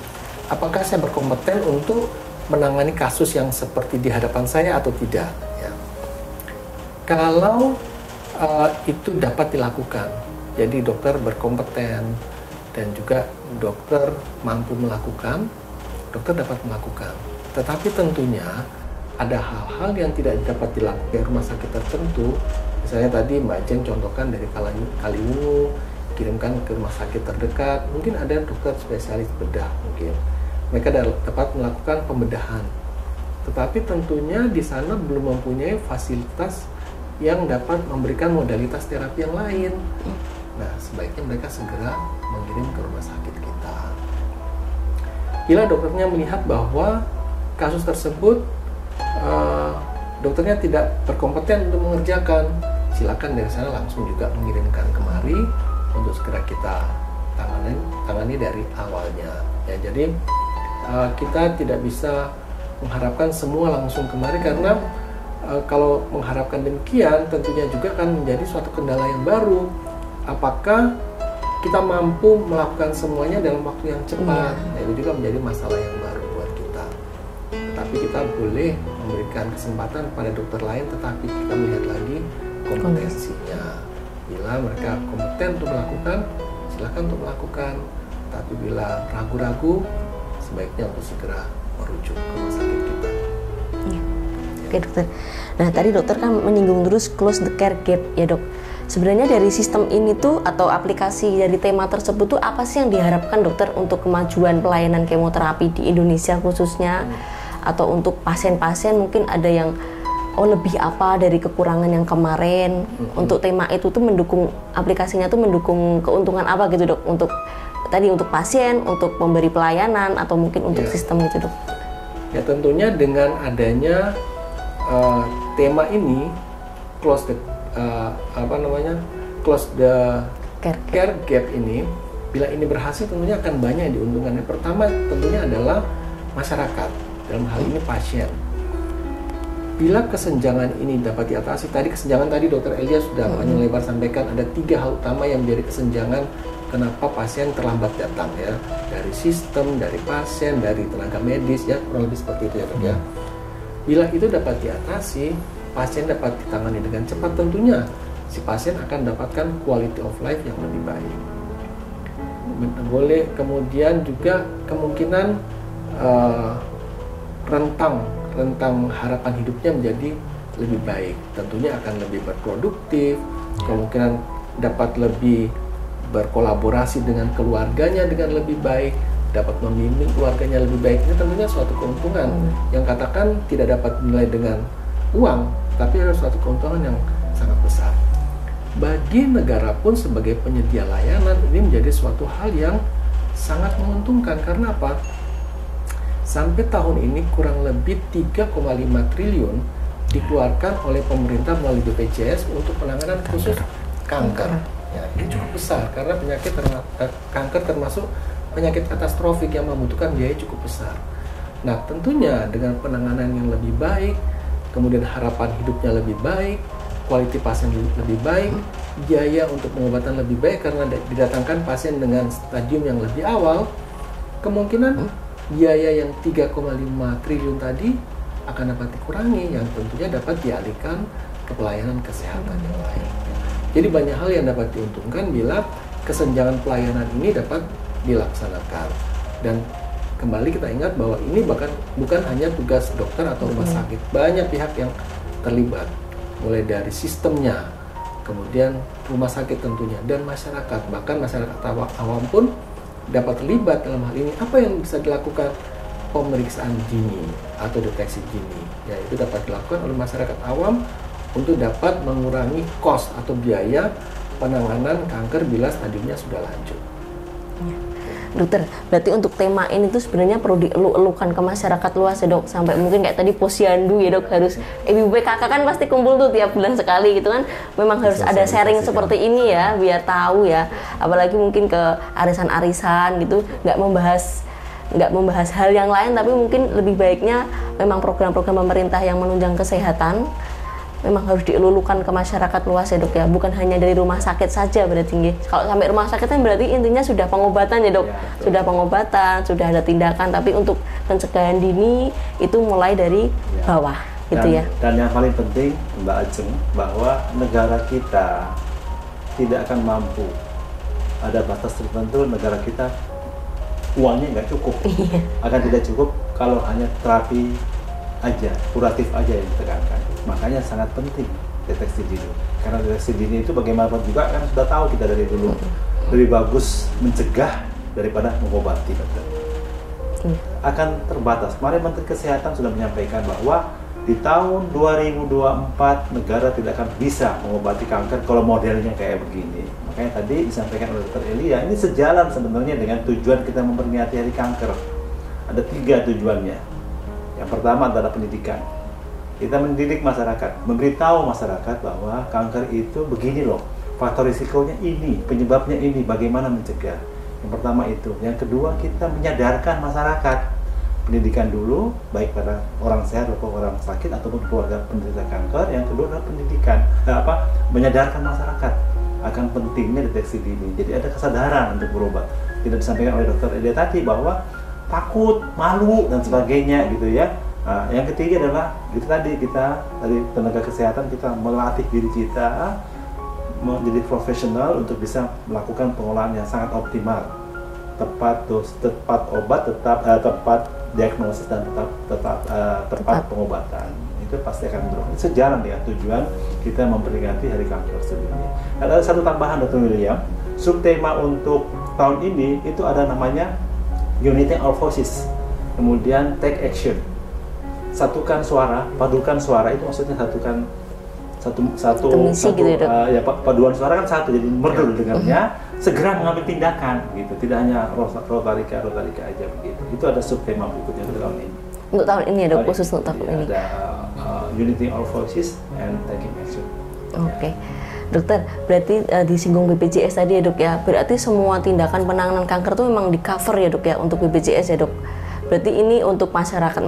[SPEAKER 3] apakah saya berkompeten untuk menangani kasus yang seperti di hadapan saya atau tidak. Ya. Kalau itu dapat dilakukan, jadi dokter berkompeten dan juga dokter mampu melakukan, dokter dapat melakukan. Tetapi tentunya ada hal-hal yang tidak dapat dilakukan di rumah sakit tertentu. Misalnya tadi Mbak Jeng contohkan dari Kaliwungu, kirimkan ke rumah sakit terdekat. Mungkin ada dokter spesialis bedah mungkin. Mereka dapat melakukan pembedahan. Tetapi tentunya di sana belum mempunyai fasilitas yang dapat memberikan modalitas terapi yang lain. Nah, sebaiknya mereka segera mengirim ke rumah sakit kita. Bila dokternya melihat bahwa kasus tersebut dokternya tidak berkompeten untuk mengerjakan, silakan dari sana langsung juga mengirimkan kemari untuk segera kita tangani dari awalnya. Ya, jadi kita tidak bisa mengharapkan semua langsung kemari, karena kalau mengharapkan demikian tentunya juga akan menjadi suatu kendala yang baru. Apakah kita mampu melakukan semuanya dalam waktu yang cepat? Nah, itu juga menjadi masalah yang baru buat kita. Tetapi kita boleh memberikan kesempatan pada dokter lain, tetapi kita melihat lagi kompetensinya. Bila mereka kompeten untuk melakukan, silakan untuk melakukan. Tapi bila ragu-ragu, sebaiknya untuk segera merujuk ke rumah sakit kita.
[SPEAKER 1] Ya. Oke dokter. Nah tadi dokter kan menyinggung terus close the care gap ya dok. Sebenarnya dari sistem ini tuh atau aplikasi dari tema tersebut tuh apa sih yang diharapkan dokter untuk kemajuan pelayanan kemoterapi di Indonesia khususnya, atau untuk pasien-pasien mungkin ada yang lebih apa dari kekurangan yang kemarin, untuk tema itu tuh mendukung, aplikasinya tuh mendukung keuntungan apa gitu dok, untuk tadi untuk pasien, untuk pemberi pelayanan, atau mungkin untuk sistem gitu dok.
[SPEAKER 3] Ya tentunya dengan adanya tema ini close the close the care gap ini, bila ini berhasil tentunya akan banyak diuntungkan. Yang pertama tentunya adalah masyarakat, dalam hal ini pasien. Bila kesenjangan ini dapat diatasi, kesenjangan tadi Dr. Elia sudah panjang lebar sampaikan, ada 3 hal utama yang menjadi kesenjangan kenapa pasien terlambat datang ya, dari sistem, dari pasien, dari tenaga medis ya, kurang lebih seperti itu ya dok ya. Bila itu dapat diatasi, pasien dapat ditangani dengan cepat, tentunya si pasien akan dapatkan quality of life yang lebih baik. Boleh kemudian juga kemungkinan rentang harapan hidupnya menjadi lebih baik, tentunya akan lebih berproduktif, kemungkinan dapat lebih berkolaborasi dengan keluarganya dengan lebih baik, dapat membimbing keluarganya lebih baik. Ini tentunya suatu keuntungan yang katakan tidak dapat dinilai dengan uang, tapi ada suatu keuntungan yang sangat besar. Bagi negara pun sebagai penyedia layanan, ini menjadi suatu hal yang sangat menguntungkan. Karena apa? Sampai tahun ini kurang lebih 3,5 triliun dikeluarkan oleh pemerintah melalui BPJS untuk penanganan khusus kanker. Ya, ini cukup besar karena penyakit kanker termasuk penyakit katastrofik yang membutuhkan biaya cukup besar. Nah, tentunya dengan penanganan yang lebih baik, kemudian harapan hidupnya lebih baik, kualitas pasien lebih baik, biaya untuk pengobatan lebih baik karena didatangkan pasien dengan stadium yang lebih awal, kemungkinan biaya yang 3,5 triliun tadi akan dapat dikurangi, yang tentunya dapat dialihkan ke pelayanan kesehatan yang lain. Jadi banyak hal yang dapat diuntungkan bila kesenjangan pelayanan ini dapat dilaksanakan. Dan kembali kita ingat bahwa ini bukan hanya tugas dokter atau rumah sakit, banyak pihak yang terlibat, mulai dari sistemnya, kemudian rumah sakit tentunya, dan masyarakat, bahkan masyarakat awam pun dapat terlibat dalam hal ini. Apa yang bisa dilakukan? Pemeriksaan dini atau deteksi dini, yaitu dapat dilakukan oleh masyarakat awam untuk dapat mengurangi cost atau biaya penanganan kanker bila stadiumnya sudah lanjut.
[SPEAKER 1] Dokter, berarti untuk tema ini tuh sebenarnya perlu dielu-elukan ke masyarakat luas ya dok, sampai mungkin kayak tadi posyandu ya dok, harus ibu kakak kan pasti kumpul tuh tiap bulan sekali gitu kan, memang harus ada sharing seperti ini ya, biar tahu ya, apalagi mungkin ke arisan-arisan gitu, nggak membahas nggak membahas hal yang lain, tapi mungkin lebih baiknya memang program-program pemerintah yang menunjang kesehatan memang harus dielulukan ke masyarakat luas ya dok ya, bukan hanya dari rumah sakit saja berarti nggih. Kalau sampai rumah sakit kan berarti intinya sudah pengobatan ya dok, sudah pengobatan, sudah ada tindakan, tapi untuk pencegahan dini itu mulai dari bawah gitu ya.
[SPEAKER 4] Dan yang paling penting Mbak Ajeng, bahwa negara kita tidak akan mampu, ada batas tertentu negara kita uangnya nggak cukup, akan tidak cukup kalau hanya terapi aja, kuratif aja yang ditekankan. Makanya sangat penting deteksi dini, karena deteksi dini itu bagaimanapun juga kan sudah tahu kita dari dulu lebih bagus mencegah daripada mengobati, dokter. Akan terbatas. Kemarin Menteri Kesehatan sudah menyampaikan bahwa di tahun 2024 negara tidak akan bisa mengobati kanker kalau modelnya kayak begini. Makanya tadi disampaikan oleh Dr. Elia, ini sejalan sebenarnya dengan tujuan kita memperingati Hari Kanker. Ada 3 tujuannya. Yang pertama adalah pendidikan. Kita mendidik masyarakat, memberitahu masyarakat bahwa kanker itu begini loh, faktor risikonya ini, penyebabnya ini, bagaimana mencegah. Yang pertama itu. Yang kedua, kita menyadarkan masyarakat. Pendidikan dulu, baik pada orang sehat ataupun orang sakit ataupun keluarga penderita kanker. Yang kedua adalah pendidikan, menyadarkan masyarakat akan pentingnya deteksi dini. Jadi ada kesadaran untuk berobat. Tidak disampaikan oleh Dr. Elia tadi bahwa takut, malu dan sebagainya gitu ya. Nah, yang ketiga adalah kita dari tenaga kesehatan kita melatih diri kita menjadi profesional untuk bisa melakukan pengolahan yang sangat optimal, tepat obat, tepat diagnosis dan tepat pengobatan. Itu pasti akan mendorong. Sejalan dengan tujuan kita memperingati Hari Kanker sedunia. Ada satu tambahan Dr. William, subtema untuk tahun ini itu ada namanya Uniting Our Voices, kemudian Take Action. Satukan suara, padukan suara, itu maksudnya satukan paduan suara kan satu, jadi merdu dengarnya, segera mengambil tindakan gitu, tidak hanya rotarika aja begitu. Itu ada subtema berikutnya untuk tahun ini.
[SPEAKER 1] Untuk tahun ini ada khusus untuk tahun ini.
[SPEAKER 4] Ada Uniting Our Voices and Taking Action.
[SPEAKER 1] Oke. Dokter, berarti disinggung BPJS tadi ya dok ya, berarti semua tindakan penanganan kanker itu memang di cover ya dok ya untuk BPJS ya dok. Berarti ini untuk masyarakat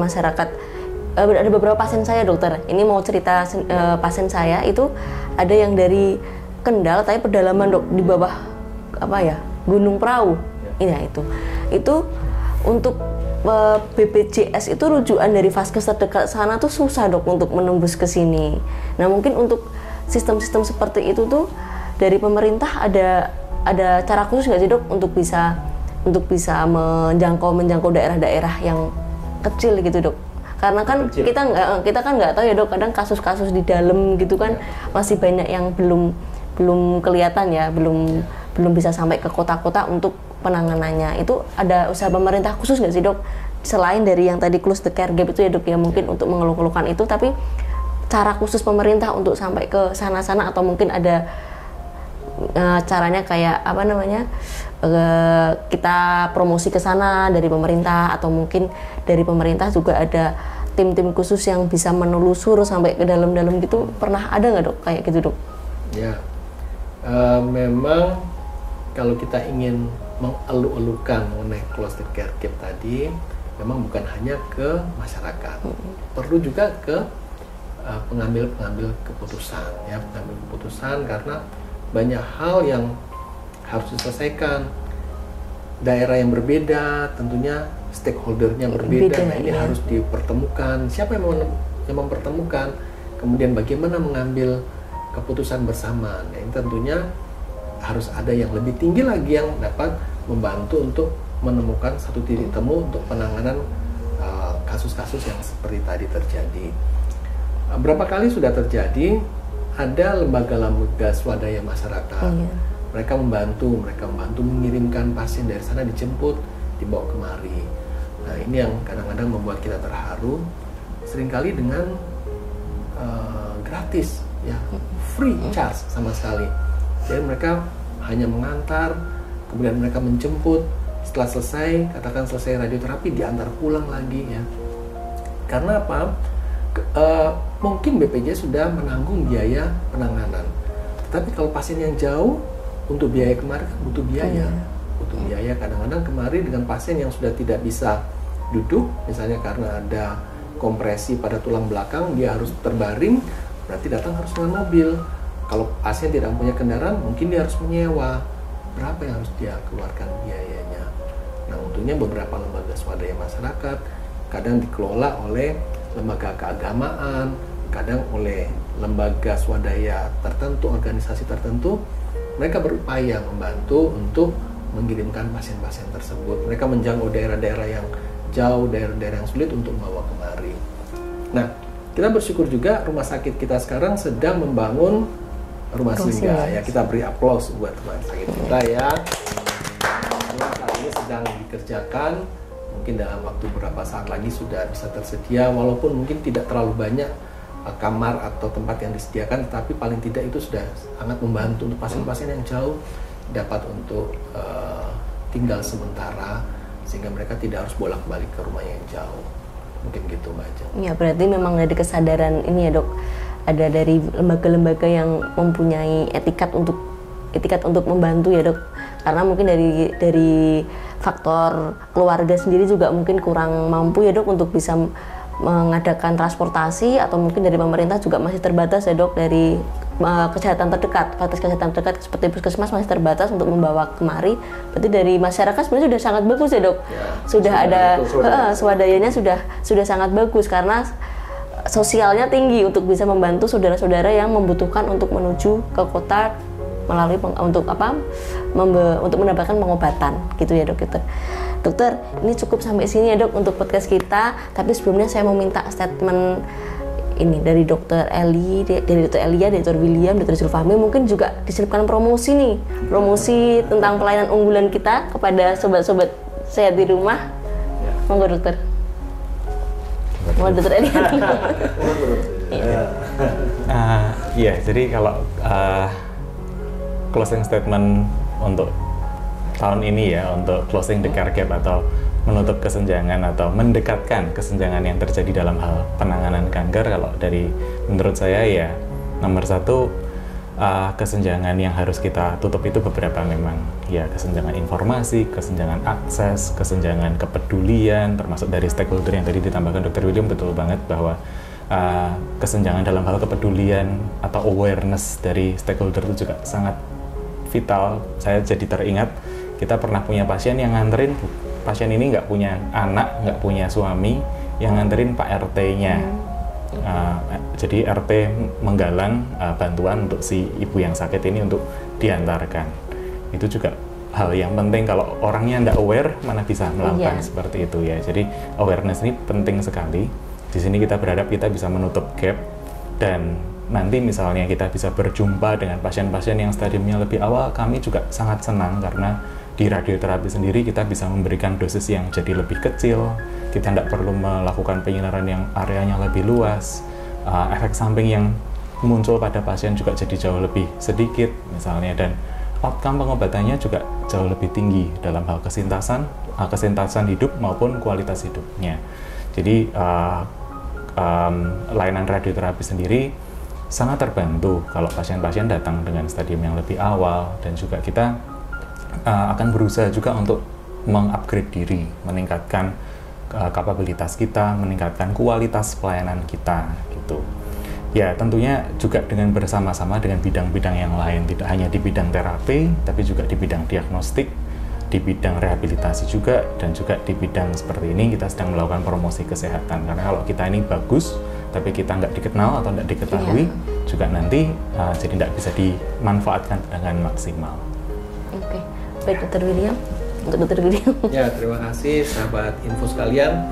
[SPEAKER 1] ada beberapa pasien saya dokter, ini mau cerita pasien saya itu ada yang dari Kendal tapi pedalaman dok, di bawah Gunung Prau. Iya itu untuk BPJS itu rujukan dari vaskes terdekat sana tuh susah dok untuk menembus ke sini. Nah mungkin untuk sistem-sistem seperti itu tuh dari pemerintah ada cara khusus nggak sih dok untuk bisa menjangkau daerah-daerah yang kecil gitu dok? Karena kan kita kan nggak tahu ya dok, kadang kasus-kasus di dalam gitu kan masih banyak yang belum kelihatan ya, belum bisa sampai ke kota-kota untuk penanganannya. Itu ada usaha pemerintah khusus nggak sih dok, selain dari yang tadi close the care gap itu ya dok ya, mungkin untuk mengeluh-keluhkan itu, tapi cara khusus pemerintah untuk sampai ke sana-sana, atau mungkin ada caranya kayak kita promosi ke sana dari pemerintah, atau mungkin dari pemerintah juga ada tim-tim khusus yang bisa menelusur sampai ke dalam-dalam gitu, pernah ada nggak dok kayak gitu dok?
[SPEAKER 3] Ya, memang kalau kita ingin mengeluh-elukan mengenai close the care gap tadi, memang bukan hanya ke masyarakat, perlu juga ke pengambil keputusan ya, karena banyak hal yang harus diselesaikan. Daerah yang berbeda, tentunya stakeholdernya berbeda. Nah, ini harus dipertemukan. Siapa yang mempertemukan? Kemudian bagaimana mengambil keputusan bersama? Nah, ini tentunya harus ada yang lebih tinggi lagi yang dapat membantu untuk menemukan satu titik temu untuk penanganan kasus-kasus yang seperti tadi terjadi. Berapa kali sudah terjadi, ada lembaga-lembaga swadaya masyarakat. Mereka membantu mengirimkan pasien dari sana, dijemput, dibawa kemari. Nah, ini yang kadang-kadang membuat kita terharu, seringkali dengan gratis, ya, free charge sama sekali. Jadi mereka hanya mengantar, kemudian mereka menjemput, setelah selesai, katakan selesai radioterapi, diantar pulang lagi ya. Karena apa? Mungkin BPJS sudah menanggung biaya penanganan, tetapi kalau pasien yang jauh, untuk biaya kemarin butuh biaya. butuh biaya. Kadang-kadang kemari dengan pasien yang sudah tidak bisa duduk, misalnya karena ada kompresi pada tulang belakang, dia harus terbaring, berarti datang harus dengan mobil. Kalau pasien tidak punya kendaraan, mungkin dia harus menyewa. Berapa yang harus dia keluarkan biayanya? Nah, untungnya beberapa lembaga swadaya masyarakat kadang dikelola oleh lembaga keagamaan, kadang oleh lembaga swadaya tertentu, organisasi tertentu. Mereka berupaya membantu untuk mengirimkan pasien-pasien tersebut. Mereka menjangkau daerah-daerah yang jauh, daerah-daerah yang sulit untuk membawa kemari. Nah, kita bersyukur juga rumah sakit kita sekarang sedang membangun rumah singgah. Ya, kita beri aplaus buat rumah sakit kita ya. Saat ini sedang dikerjakan. Mungkin dalam waktu beberapa saat lagi sudah bisa tersedia, walaupun mungkin tidak terlalu banyak kamar atau tempat yang disediakan, tapi paling tidak itu sudah sangat membantu untuk pasien-pasien yang jauh dapat untuk tinggal sementara, sehingga mereka tidak harus bolak-balik ke rumah yang jauh. Mungkin gitu Mbak Ajeng.
[SPEAKER 1] Ya, berarti memang dari kesadaran ini ya Dok, ada dari lembaga-lembaga yang mempunyai etikat untuk membantu ya Dok. Karena mungkin dari faktor keluarga sendiri juga mungkin kurang mampu ya Dok untuk bisa mengadakan transportasi, atau mungkin dari pemerintah juga masih terbatas ya Dok, dari kesehatan terdekat, fasilitas kesehatan terdekat seperti puskesmas masih terbatas untuk membawa kemari. Berarti dari masyarakat sebenarnya sudah sangat bagus ya Dok. Ya, sudah ada swadayanya sudah sangat bagus, karena sosialnya tinggi untuk bisa membantu saudara-saudara yang membutuhkan untuk menuju ke kota melalui untuk mendapatkan pengobatan gitu ya Dok. Dokter, ini cukup sampai sini ya Dok untuk podcast kita. Tapi sebelumnya saya mau minta statement ini dari Dokter Eli, dari Dokter Elia, dari Dokter William, Dokter Zulfahmi. Mungkin juga diselipkan promosi tentang pelayanan unggulan kita kepada sobat-sobat sehat di rumah. Monggo Dokter. Monggo Dokter Eli.
[SPEAKER 2] Iya, jadi kalau closing statement untuk tahun ini ya, untuk closing the care gap atau menutup kesenjangan atau mendekatkan kesenjangan yang terjadi dalam hal penanganan kanker, kalau dari menurut saya ya nomor satu, kesenjangan yang harus kita tutup itu beberapa memang ya, kesenjangan informasi, kesenjangan akses, kesenjangan kepedulian, termasuk dari stakeholder yang tadi ditambahkan Dr. William. Betul banget bahwa kesenjangan dalam hal kepedulian atau awareness dari stakeholder itu juga sangat vital. Saya jadi teringat kita pernah punya pasien yang nganterin, pasien ini nggak punya anak, nggak punya suami, yang nganterin Pak RT-nya. Jadi RT menggalang bantuan untuk si ibu yang sakit ini untuk diantarkan. Itu juga hal yang penting. Kalau orangnya nggak aware, mana bisa melakukan seperti itu ya. Jadi awareness ini penting sekali. Di sini kita berharap kita bisa menutup gap, dan nanti misalnya kita bisa berjumpa dengan pasien-pasien yang stadiumnya lebih awal, kami juga sangat senang karena di radioterapi sendiri kita bisa memberikan dosis yang jadi lebih kecil, kita tidak perlu melakukan penyinaran yang areanya lebih luas, efek samping yang muncul pada pasien juga jadi jauh lebih sedikit misalnya, dan outcome pengobatannya juga jauh lebih tinggi dalam hal kesintasan hidup maupun kualitas hidupnya. Jadi layanan radioterapi sendiri sangat terbantu kalau pasien-pasien datang dengan stadium yang lebih awal, dan juga kita akan berusaha juga untuk mengupgrade diri, meningkatkan kapabilitas kita, meningkatkan kualitas pelayanan kita gitu. Ya, tentunya juga dengan bersama-sama dengan bidang-bidang yang lain, tidak hanya di bidang terapi, tapi juga di bidang diagnostik, di bidang rehabilitasi juga, dan juga di bidang seperti ini kita sedang melakukan promosi kesehatan. Karena kalau kita ini bagus, tapi kita nggak dikenal atau nggak diketahui, juga nanti jadi nggak bisa dimanfaatkan dengan maksimal.
[SPEAKER 1] Oke, baik Dr. William. Untuk Dr. William.
[SPEAKER 3] Ya, terima kasih sahabat info sekalian.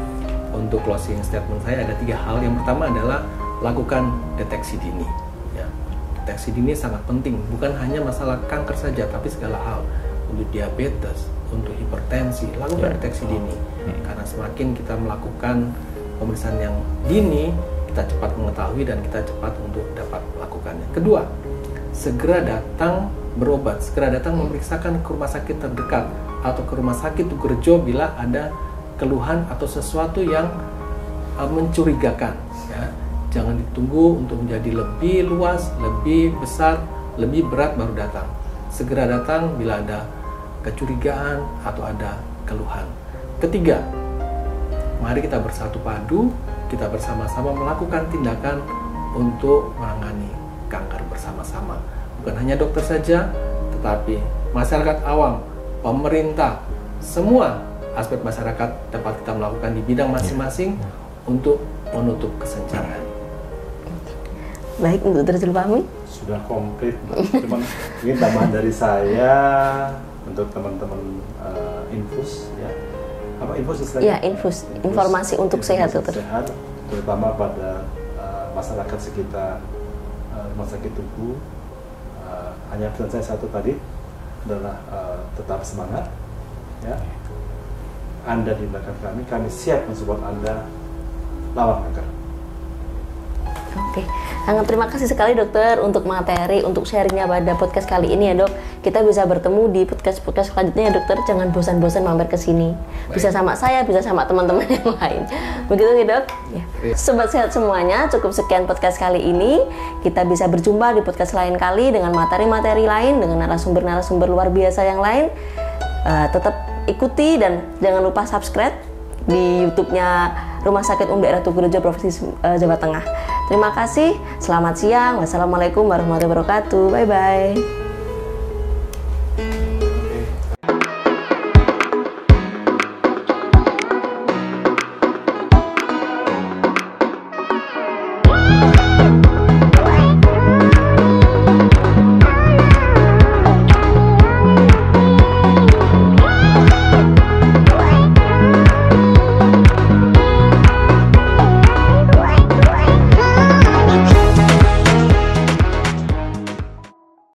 [SPEAKER 3] Untuk closing statement saya ada 3 hal. Yang pertama adalah lakukan deteksi dini. Ya, deteksi dini sangat penting, bukan hanya masalah kanker saja, tapi segala hal. Untuk diabetes, untuk hipertensi, lakukan deteksi dini. Karena semakin kita melakukan pemeriksaan yang dini, kita cepat mengetahui dan kita cepat untuk dapat melakukannya. Kedua, segera datang berobat, segera datang memeriksakan ke rumah sakit terdekat atau ke rumah sakit Tugerjo bila ada keluhan atau sesuatu yang mencurigakan. Ya. Jangan ditunggu untuk menjadi lebih luas, lebih besar, lebih berat baru datang. Segera datang bila ada kecurigaan atau ada keluhan. Ketiga, mari kita bersatu padu, kita bersama-sama melakukan tindakan untuk menangani kanker bersama-sama. Bukan hanya dokter saja, tetapi masyarakat awam, pemerintah, semua aspek masyarakat dapat kita melakukan di bidang masing-masing untuk menutup kesenjangan.
[SPEAKER 1] Baik, untuk Dr. Fahmi.
[SPEAKER 4] Sudah komplit, cuman ini tambahan dari saya untuk teman-teman infus ya. Apa infus istilahnya?
[SPEAKER 1] Ya, infus, informasi untuk sehat, dokter.
[SPEAKER 4] Sehat, terutama pada masyarakat sekitar rumah sakit Tugu. Hanya pesan saya satu tadi adalah tetap semangat, ya. Anda di belakang kami siap mensupport Anda lawan kanker.
[SPEAKER 1] Oke, sangat terima kasih sekali dokter untuk materi, untuk sharingnya pada podcast kali ini ya dok. Kita bisa bertemu di podcast selanjutnya ya dokter. Jangan bosan-bosan mampir ke sini. Bisa sama saya, bisa sama teman-teman yang lain. Begitu ya dok? Ya. Sobat sehat semuanya, cukup sekian podcast kali ini. Kita bisa berjumpa di podcast lain kali dengan materi-materi lain, dengan narasumber-narasumber luar biasa yang lain. Tetap ikuti dan jangan lupa subscribe di YouTube-nya Rumah Sakit Umum Daerah Tugurejo Provinsi Jawa Tengah. Terima kasih, selamat siang, wassalamualaikum warahmatullahi wabarakatuh, bye-bye.